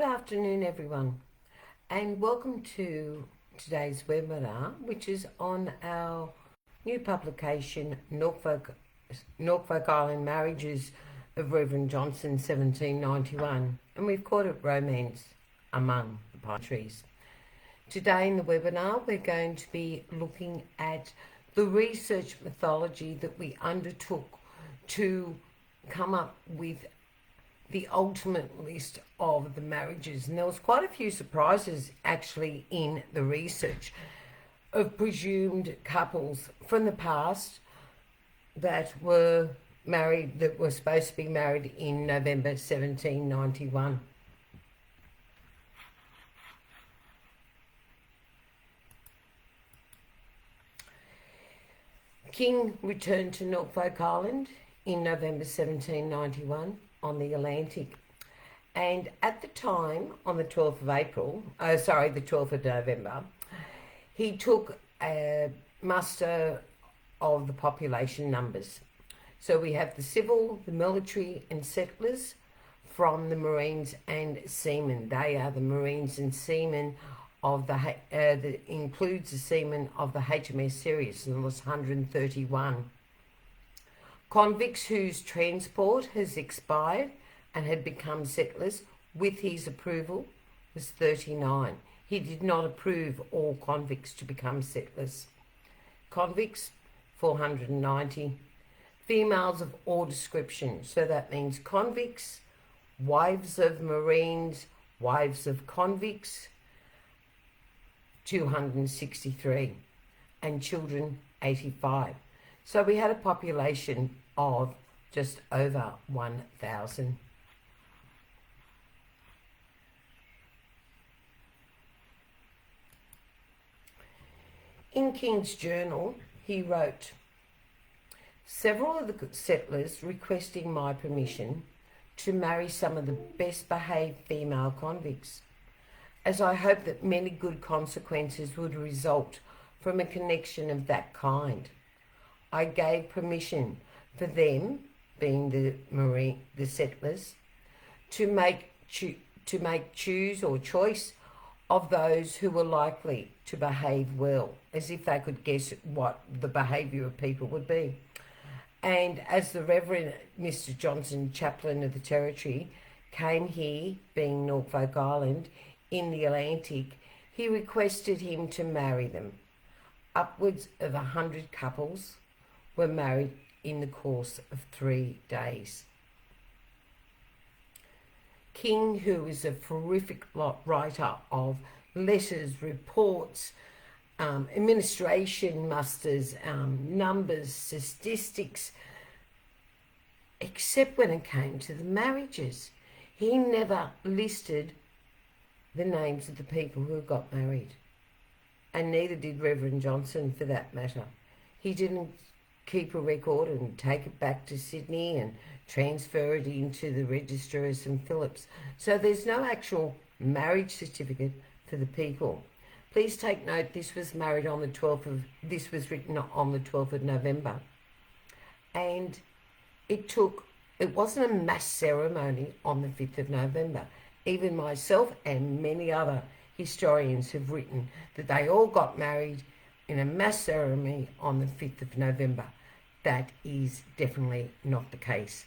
Good afternoon, everyone, and welcome to today's webinar, which is on our new publication, Norfolk Island Marriages of Reverend Johnson, 1791, and we've called it Romance Among the Pine Trees. Today in the webinar, we're going to be looking at the research methodology that we undertook to come up with the ultimate list of the marriages. And there was quite a few surprises actually in the research of presumed couples from the past that were married, that were supposed to be married in November 1791. King returned to Norfolk Island in November 1791 on the Atlantic, and at the time, on the 12th of the 12th of November, he took a muster of the population numbers. So we have the civil, the military and settlers from the Marines and seamen. They are the Marines and seamen of that includes the seamen of the HMS Sirius, and there was 131. Convicts whose transport has expired and had become settlers with his approval was 39. He did not approve all convicts to become settlers. Convicts, 490. Females of all description, so that means convicts, wives of Marines, wives of convicts, 263, and children, 85. So we had a population of just over 1,000. In King's journal, he wrote, "Several of the settlers requesting my permission to marry some of the best behaved female convicts, as I hope that many good consequences would result from a connection of that kind. I gave permission for them, being the settlers, to make choose or choice of those who were likely to behave well," as if they could guess what the behaviour of people would be. And as the Reverend Mr. Johnson, chaplain of the Territory, came here, being Norfolk Island, in the Atlantic, he requested him to marry them. Upwards of 100 couples were married in the course of 3 days. King, who is a prolific writer of letters, reports, administration musters, numbers, statistics, except when it came to the marriages, he never listed the names of the people who got married, and neither did Reverend Johnson for that matter. He didn't keep a record and take it back to Sydney and transfer it into the Register of St Phillips. So there's no actual marriage certificate for the people. Please take note, this was written on the 12th of November. And it wasn't a mass ceremony on the 5th of November. Even myself and many other historians have written that they all got married in a mass ceremony on the 5th of November. That is definitely not the case.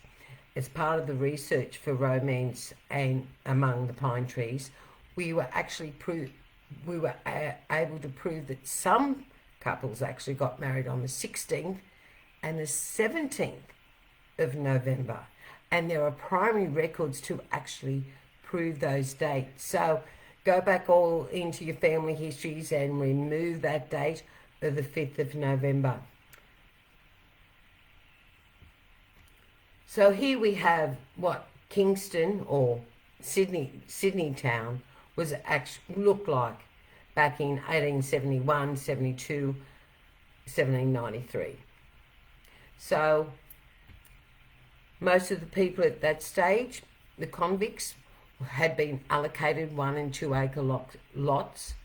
As part of the research for Romance and Among the Pine Trees, we were able to prove that some couples actually got married on the 16th and the 17th of November. And there are primary records to actually prove those dates. So go back all into your family histories and remove that date of the 5th of November. So here we have what Kingston or Sydney town looked like back in 1871, 72, 1793. So most of the people at that stage, the convicts, had been allocated 1 and 2 acre lots.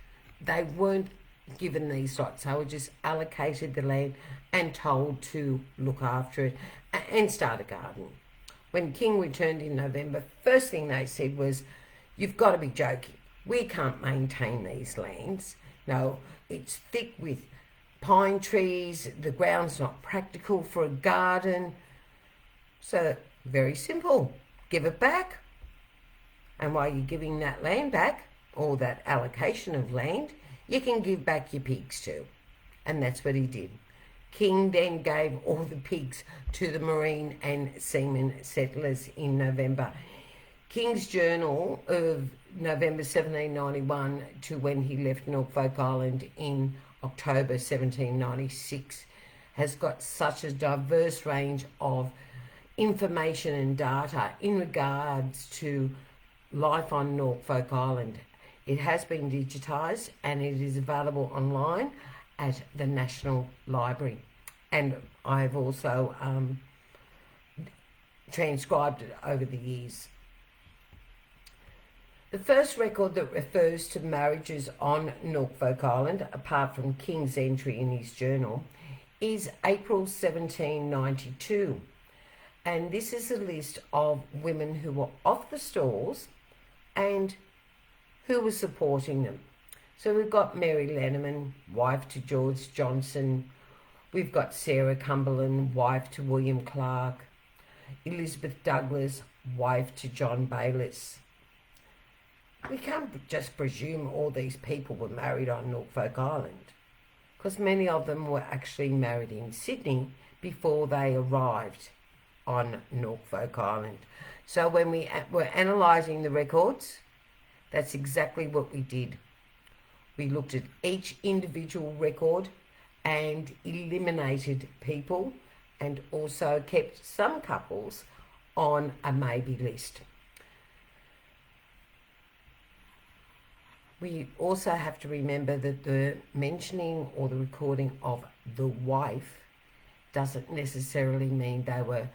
They weren't given these lots. They were just allocated the land and told to look after it and start a garden. When King returned in November, first thing they said was, You've got to be joking. We can't maintain these lands. No, it's thick with pine trees. The ground's not practical for a garden. So, very simple. Give it back. And while you're giving that land back, or that allocation of land, you can give back your pigs too. And that's what he did. King then gave all the pigs to the marine and seamen settlers in November. King's journal of November 1791 to when he left Norfolk Island in October 1796 has got such a diverse range of information and data in regards to life on Norfolk Island. It has been digitised and it is available online at the National Library. And I've also transcribed it over the years. The first record that refers to marriages on Norfolk Island, apart from King's entry in his journal, is April 1792. And this is a list of women who were off the stores and who were supporting them. So we've got Mary Lenneman, wife to George Johnson. We've got Sarah Cumberland, wife to William Clark. Elizabeth Douglas, wife to John Bayliss. We can't just presume all these people were married on Norfolk Island, because many of them were actually married in Sydney before they arrived on Norfolk Island. So when we were analysing the records, that's exactly what we did. We looked at each individual record and eliminated people, and also kept some couples on a maybe list. We also have to remember that the mentioning or the recording of the wife doesn't necessarily mean they were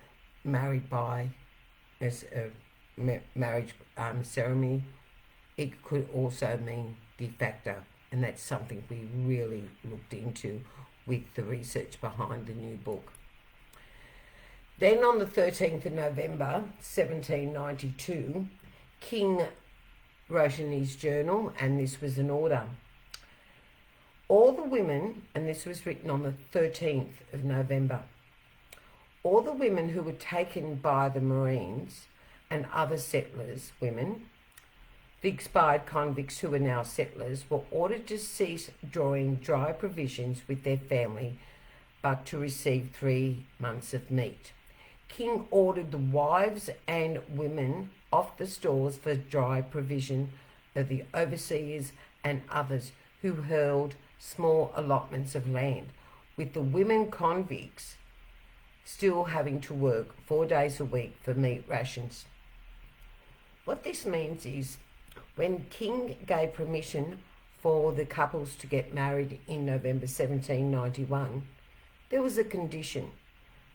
married by as a marriage ceremony. It could also mean de facto, and that's something we really looked into with the research behind the new book. Then on the 13th of November 1792, King wrote in his journal, and this was an order. All the women, and this was written on the 13th of November, all the women who were taken by the Marines and other settlers, women, the expired convicts who are now settlers, were ordered to cease drawing dry provisions with their family, but to receive 3 months of meat. King ordered the wives and women off the stores for dry provision of the overseers and others who held small allotments of land, with the women convicts still having to work 4 days a week for meat rations. What this means is, when King gave permission for the couples to get married in November 1791, there was a condition.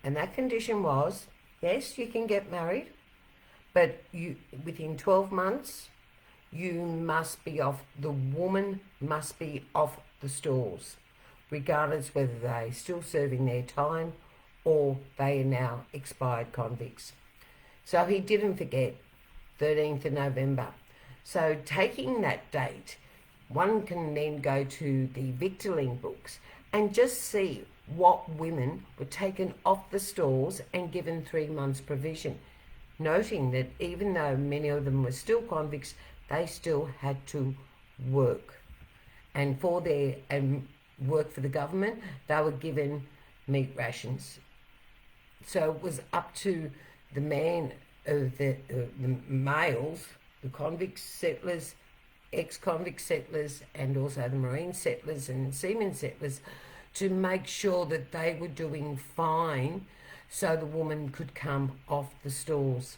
And that condition was, yes, you can get married, but within 12 months, the woman must be off the stores, regardless whether they're still serving their time or they are now expired convicts. So he didn't forget, 13th of November. So taking that date, one can then go to the victualling books and just see what women were taken off the stores and given 3 months provision, noting that even though many of them were still convicts, they still had to work. And for their work for the government, they were given meat rations. So it was up to the man of the males, the convict settlers, ex-convict settlers, and also the marine settlers and seamen settlers, to make sure that they were doing fine so the woman could come off the stores.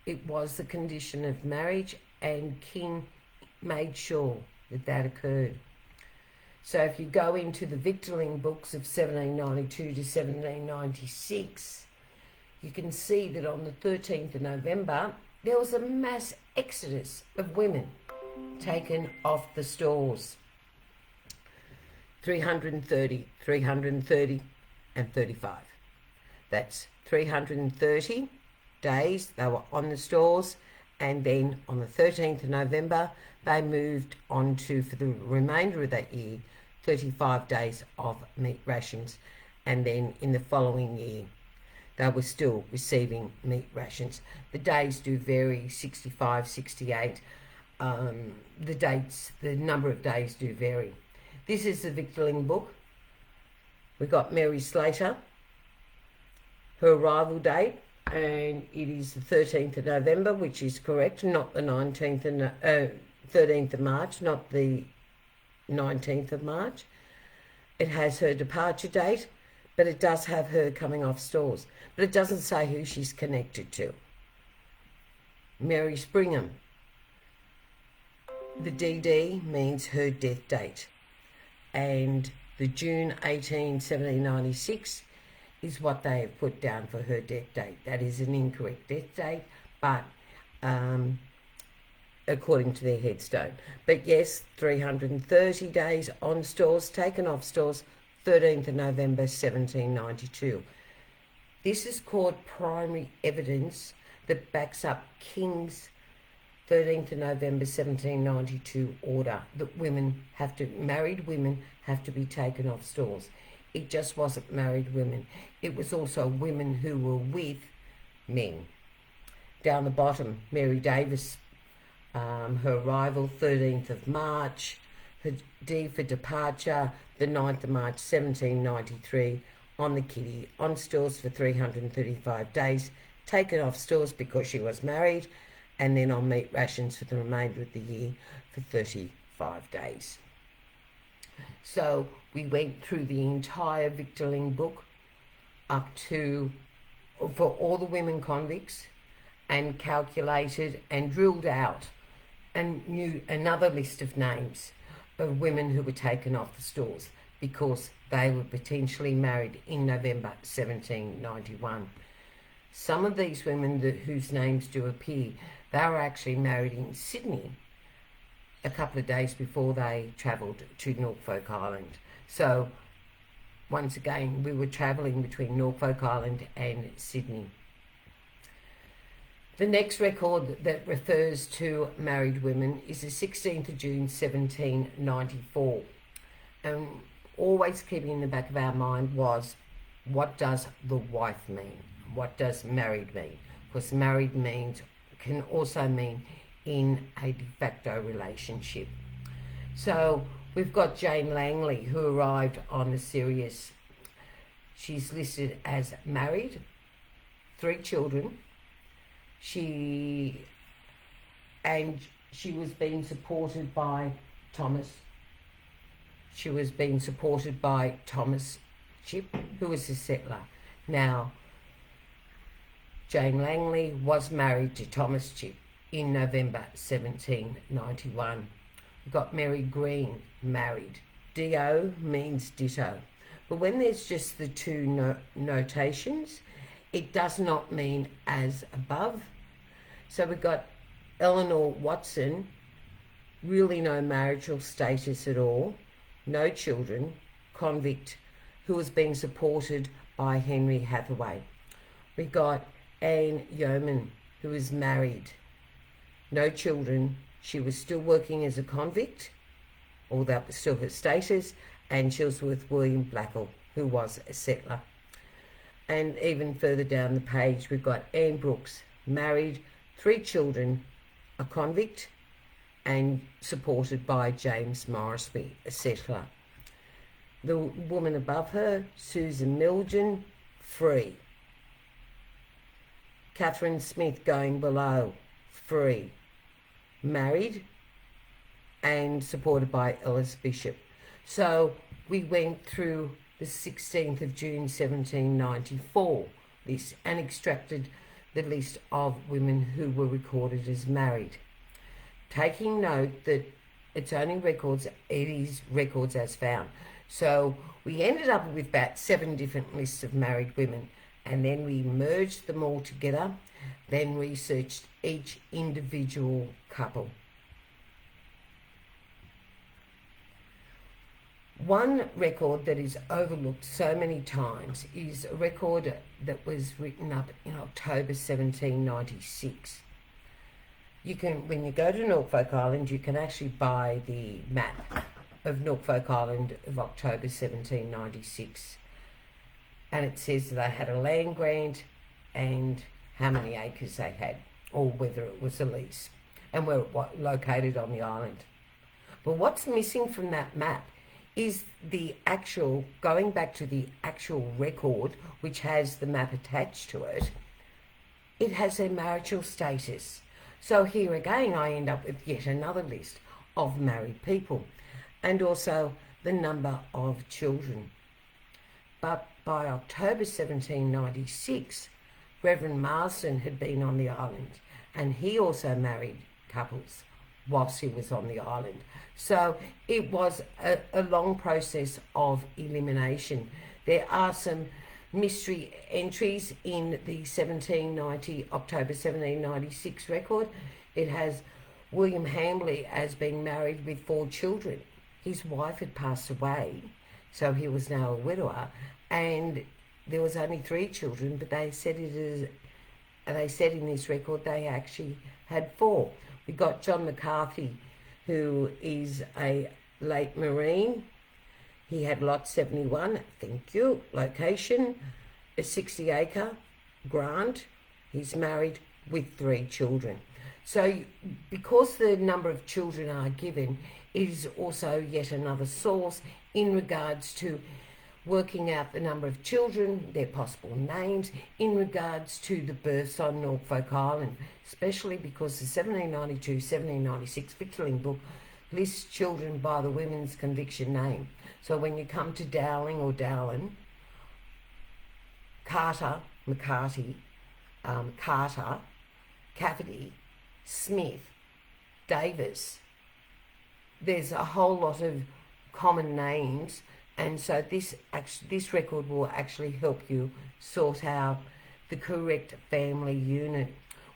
It was the condition of marriage, and King made sure that that occurred. So if you go into the victualling books of 1792 to 1796, you can see that on the 13th of November, there was a mass exodus of women taken off the stores. 330, and 35. That's 330 days they were on the stores, and then on the 13th of November, they moved on to, for the remainder of that year, 35 days of meat rations. And then in the following year, they were still receiving meat rations. The days do vary, 65, 68. The number of days do vary. This is the victualling book. We got Mary Slater, her arrival date, and it is the 13th of November, which is correct, not the 13th of March, not the 19th of March. It has her departure date, but it does have her coming off stores. But it doesn't say who she's connected to. Mary Springham. The DD means her death date. And the June 18, 1796 is what they have put down for her death date. That is an incorrect death date, but according to their headstone. But yes, 330 days on stores, taken off stores, 13th of November 1792. This is called primary evidence that backs up King's 13th of November 1792 order that married women have to be taken off stores. It just wasn't married women. It was also women who were with men. Down the bottom, Mary Davis, her arrival 13th of March, her D for departure the 9th of March 1793, on the kitty, on stores for 335 days, taken off stores because she was married, and then on meat rations for the remainder of the year for 35 days. So we went through the entire victualling book up to, for all the women convicts, and calculated and drilled out and knew another list of names of women who were taken off the stores because they were potentially married in November 1791. Some of these women whose names do appear, they were actually married in Sydney a couple of days before they travelled to Norfolk Island. So once again, we were travelling between Norfolk Island and Sydney. The next record that refers to married women is the 16th of June 1794. And always keeping in the back of our mind was, what does the wife mean? What does married mean? Because married can also mean in a de facto relationship. So we've got Jane Langley, who arrived on the Sirius. She's listed as married, 3 children. She was being supported by Thomas. She was being supported by Thomas Chip, who was a settler. Now, Jane Langley was married to Thomas Chip in November 1791. We've got Mary Green, married. D-O means ditto. But when there's just the two notations, it does not mean as above. So we've got Eleanor Watson, really no marital status at all, no children, convict, who was being supported by Henry Hathaway. We got Anne Yeoman, who was married, no children. She was still working as a convict, or that was still her status, and she was with William Blackall, who was a settler. And even further down the page, we've got Anne Brooks, married, 3 children, a convict, and supported by James Morrisby, a settler. The woman above her, Susan Milgen, free. Catherine Smith going below, free. Married and supported by Ellis Bishop. So we went through the 16th of June 1794 list and extracted the list of women who were recorded as married. Taking note that it is records as found. So we ended up with about 7 different lists of married women, and then we merged them all together, then researched each individual couple. One record that is overlooked so many times is a record that was written up in October 1796. You can, when you go to Norfolk Island, you can actually buy the map of Norfolk Island of October 1796, and it says that they had a land grant and how many acres they had, or whether it was a lease, and where it was located on the island. But what's missing from that map is the actual, going back to the actual record, which has the map attached to it, it has their marital status. So here again, I end up with yet another list of married people, and also the number of children. But by October 1796, Reverend Marsden had been on the island, and he also married couples whilst he was on the island. So it was a long process of elimination. There are some mystery entries in the October 1796 record. It has William Hambley as being married with 4 children. His wife had passed away, so he was now a widower, and there was only 3 children, but they said in this record they actually had 4. We got John McCarthy, who is a late Marine. He had lot 71, thank you, location, a 60-acre grant. He's married with 3 children. So because the number of children are given, it is also yet another source in regards to working out the number of children, their possible names, in regards to the births on Norfolk Island, especially because the 1792-1796 Victualling Book lists children by the women's conviction name. So when you come to Dowling or Dowlin, Carter, McCarty, Carter, Cafferty, Smith, Davis, there's a whole lot of common names, and so this record will actually help you sort out the correct family unit.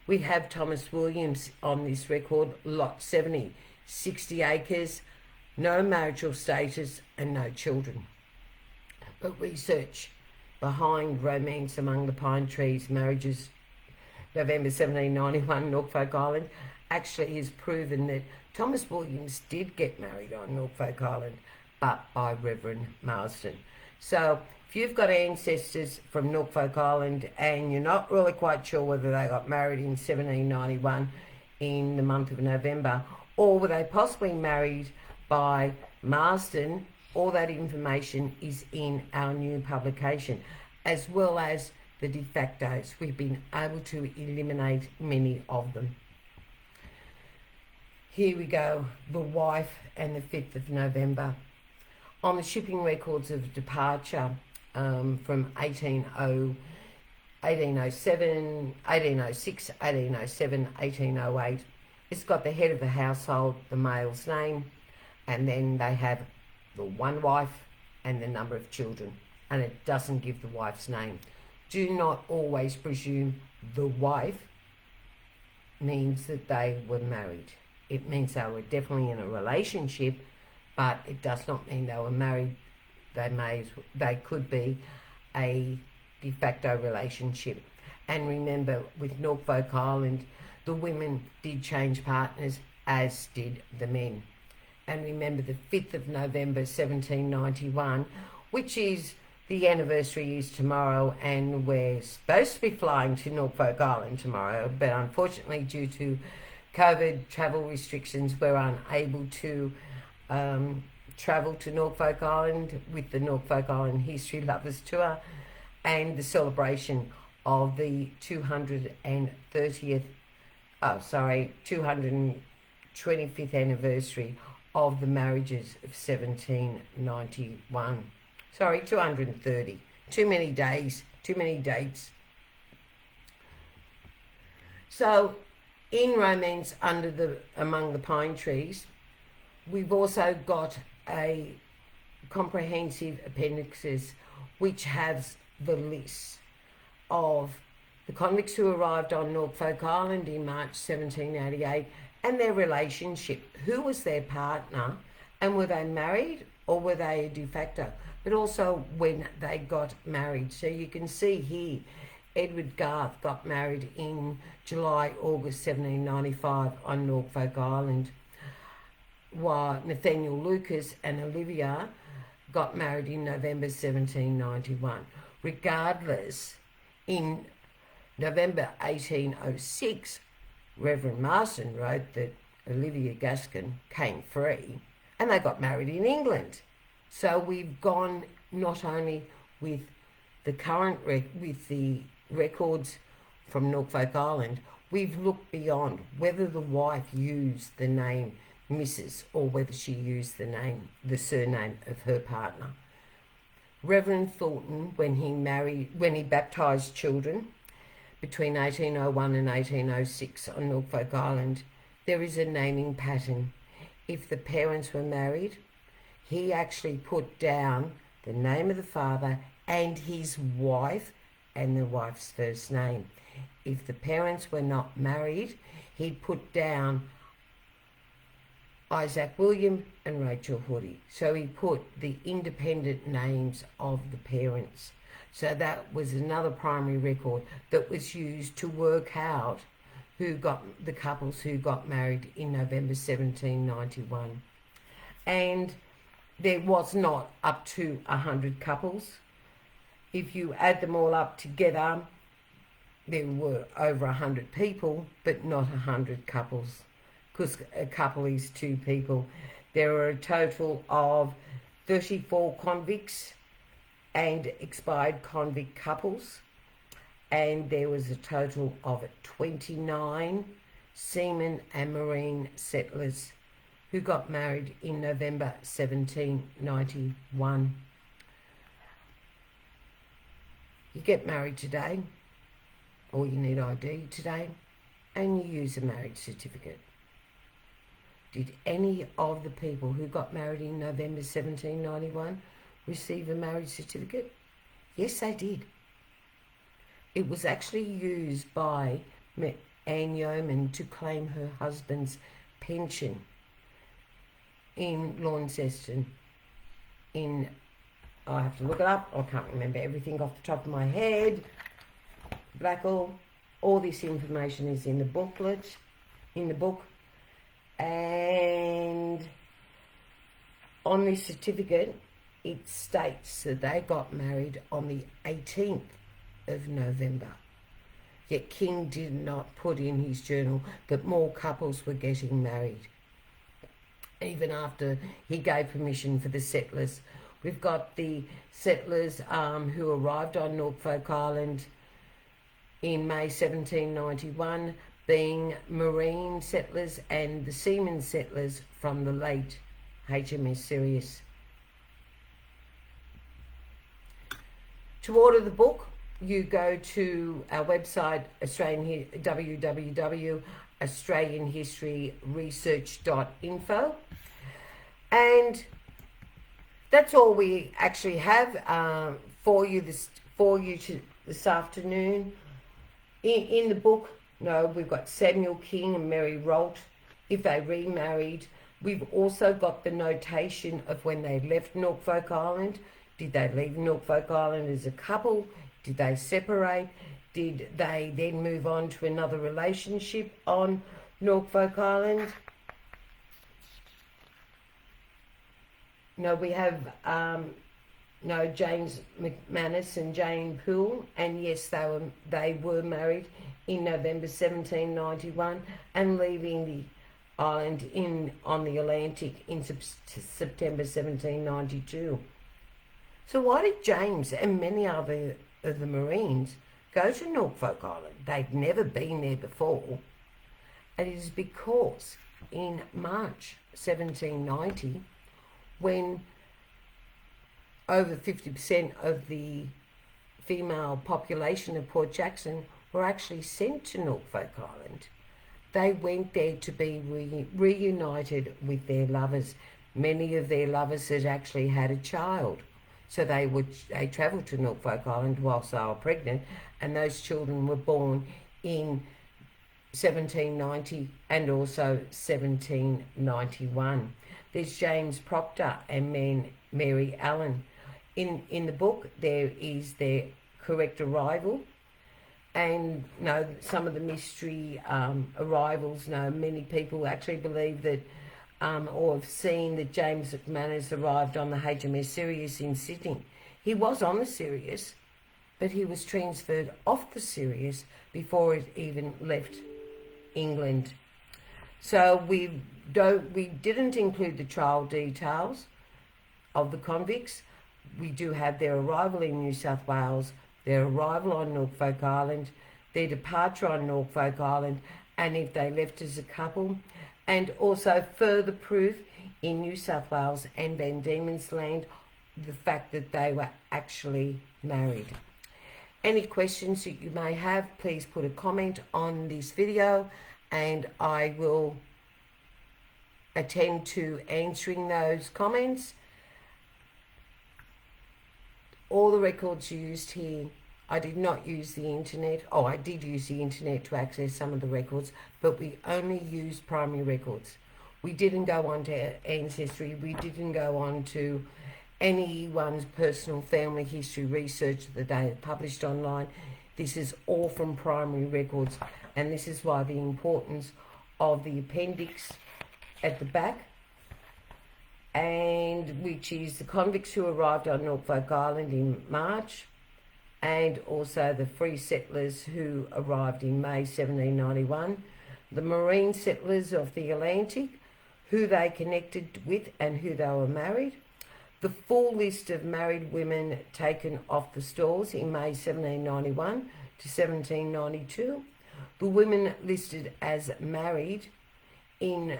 We have Thomas Williams on this record, lot 70, 60 acres, no marital status and no children. But research behind Romance Among the Pine Trees, Marriages, November 1791, Norfolk Island, actually has proven that Thomas Williams did get married on Norfolk Island, but by Reverend Marsden. So if you've got ancestors from Norfolk Island and you're not really quite sure whether they got married in 1791 in the month of November, or were they possibly married by Marsden, all that information is in our new publication, as well as the de factos. We've been able to eliminate many of them. Here we go, the wife and the 5th of November. On the shipping records of departure from 1807, 1806, 1807, 1808, it's got the head of the household, the male's name, and then they have the one wife and the number of children, and it doesn't give the wife's name. Do not always presume the wife means that they were married. It means they were definitely in a relationship, but it does not mean they were married. They could be a de facto relationship. And remember, with Norfolk Island, the women did change partners, as did the men. And remember, the 5th of November 1791, which is the anniversary, is tomorrow, and we're supposed to be flying to Norfolk Island tomorrow, but unfortunately due to COVID travel restrictions, we're unable to travel to Norfolk Island with the Norfolk Island History Lovers Tour and the celebration of the 225th anniversary of the marriages of 1791. 230. Too many days, too many dates. So in Romance Among the Pine Trees, we've also got a comprehensive appendixes which has the list of the convicts who arrived on Norfolk Island in March 1788 and their relationship. Who was their partner, and were they married or were they a de facto? But also when they got married. So you can see here Edward Garth got married in July, August 1795 on Norfolk Island, while Nathaniel Lucas and Olivia got married in November 1791. Regardless, in November 1806, Reverend Marston wrote that Olivia Gaskin came free and they got married in England. So we've gone not only with the current with the records from Norfolk Island, we've looked beyond whether the wife used the name Mrs. or whether she used the surname of her partner. Reverend Thornton, when he baptised children between 1801 and 1806 on Norfolk Island, there is a naming pattern. If the parents were married, he actually put down the name of the father and his wife and the wife's first name. If the parents were not married, he'd put down Isaac William and Rachel Hoodie. So he put the independent names of the parents. So that was another primary record that was used to work out the couples who got married in November 1791. And there was not up to 100 couples. If you add them all up together, there were over 100 people, but not 100 couples, because a couple is two people. There were a total of 34 convicts and expired convict couples, and there was a total of 29 seamen and marine settlers who got married in November 1791. You get married today, or you need ID today, and you use a marriage certificate. Did any of the people who got married in November 1791 receive a marriage certificate? Yes, they did. It was actually used by Anne Yeoman to claim her husband's pension in Launceston. I have to look it up. I can't remember everything off the top of my head. Blackall. All this information is in the book. And on this certificate, it states that they got married on the 18th of November. Yet King did not put in his journal that more couples were getting married, even after he gave permission for the settlers. We've got the settlers who arrived on Norfolk Island in May 1791, being marine settlers and the seamen settlers from the late HMS Sirius. To order the book, you go to our website, www.australianhistoryresearch.info, and that's all we actually have for you this afternoon. In the book, we've got Samuel King and Mary Rolt, if they remarried. We've also got the notation of when they left Norfolk Island. Did they leave Norfolk Island as a couple? Did they separate? Did they then move on to another relationship on Norfolk Island? We have James McManus and Jane Poole, and yes, they were married in November 1791 and leaving the island on the Atlantic in September 1792. So why did James and many other of the Marines go to Norfolk Island? They'd never been there before. And it is because in March 1790, when over 50% of the female population of Port Jackson were actually sent to Norfolk Island, they went there to be reunited with their lovers. Many of their lovers had actually had a child. So they travelled to Norfolk Island whilst they were pregnant, and those children were born in 1790 and also 1791. There's James Proctor and Mary Allen. In the book, there is their correct arrival. And some of the mystery arrivals. Many people actually believe that or have seen that James McManus arrived on the HMS Sirius in Sydney. He was on the Sirius, but he was transferred off the Sirius before it even left England. So we didn't include the trial details of the convicts. We do have their arrival in New South Wales, their arrival on Norfolk Island, their departure on Norfolk Island, and if they left as a couple, and also further proof in New South Wales and Van Diemen's Land, the fact that they were actually married. Any questions that you may have, please put a comment on this video and I will attend to answering those comments. All the records used here, I did not use the internet. Oh, I did use the internet to access some of the records, but we only used primary records. We didn't go on to Ancestry. We didn't go on to anyone's personal family history research that they have published online. This is all from primary records, and this is why the importance of the appendix at the back, and which is the convicts who arrived on Norfolk Island in March, and also the free settlers who arrived in May 1791, the marine settlers of the Atlantic, who they connected with and who they were married, the full list of married women taken off the stores in May 1791 to 1792, the women listed as married in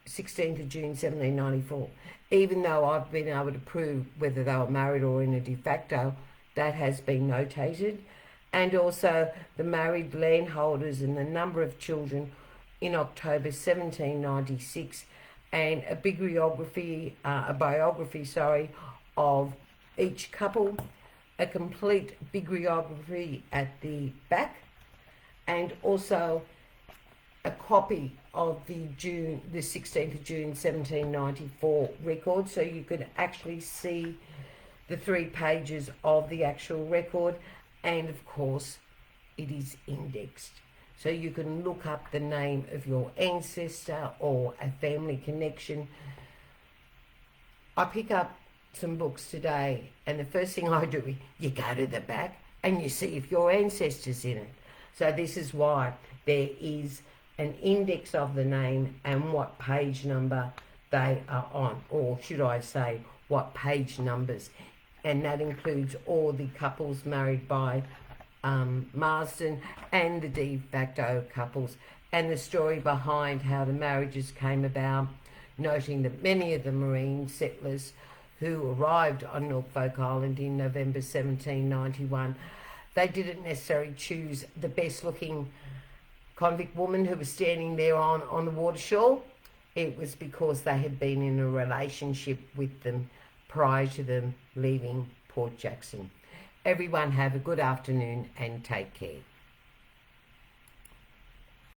16th of June 1794. Even though I've been able to prove whether they were married or in a de facto, that has been notated. And also the married landholders and the number of children in October 1796, and a bibliography, a biography, of each couple, a complete bibliography at the back, and also a copy of the 16th of June 1794 record, so you could actually see the 3 pages of the actual record, and of course it is indexed. So you can look up the name of your ancestor or a family connection. I pick up some books today, and the first thing I do is you go to the back and you see if your ancestor's in it. So this is why there is an index of the name and what page number they are on, or should I say what page numbers. And that includes all the couples married by Marsden and the de facto couples, and the story behind how the marriages came about, noting that many of the marine settlers who arrived on Norfolk Island in November 1791, they didn't necessarily choose the best looking convict woman who was standing there on the water shore. It was because they had been in a relationship with them prior to them leaving Port Jackson. Everyone have a good afternoon and take care.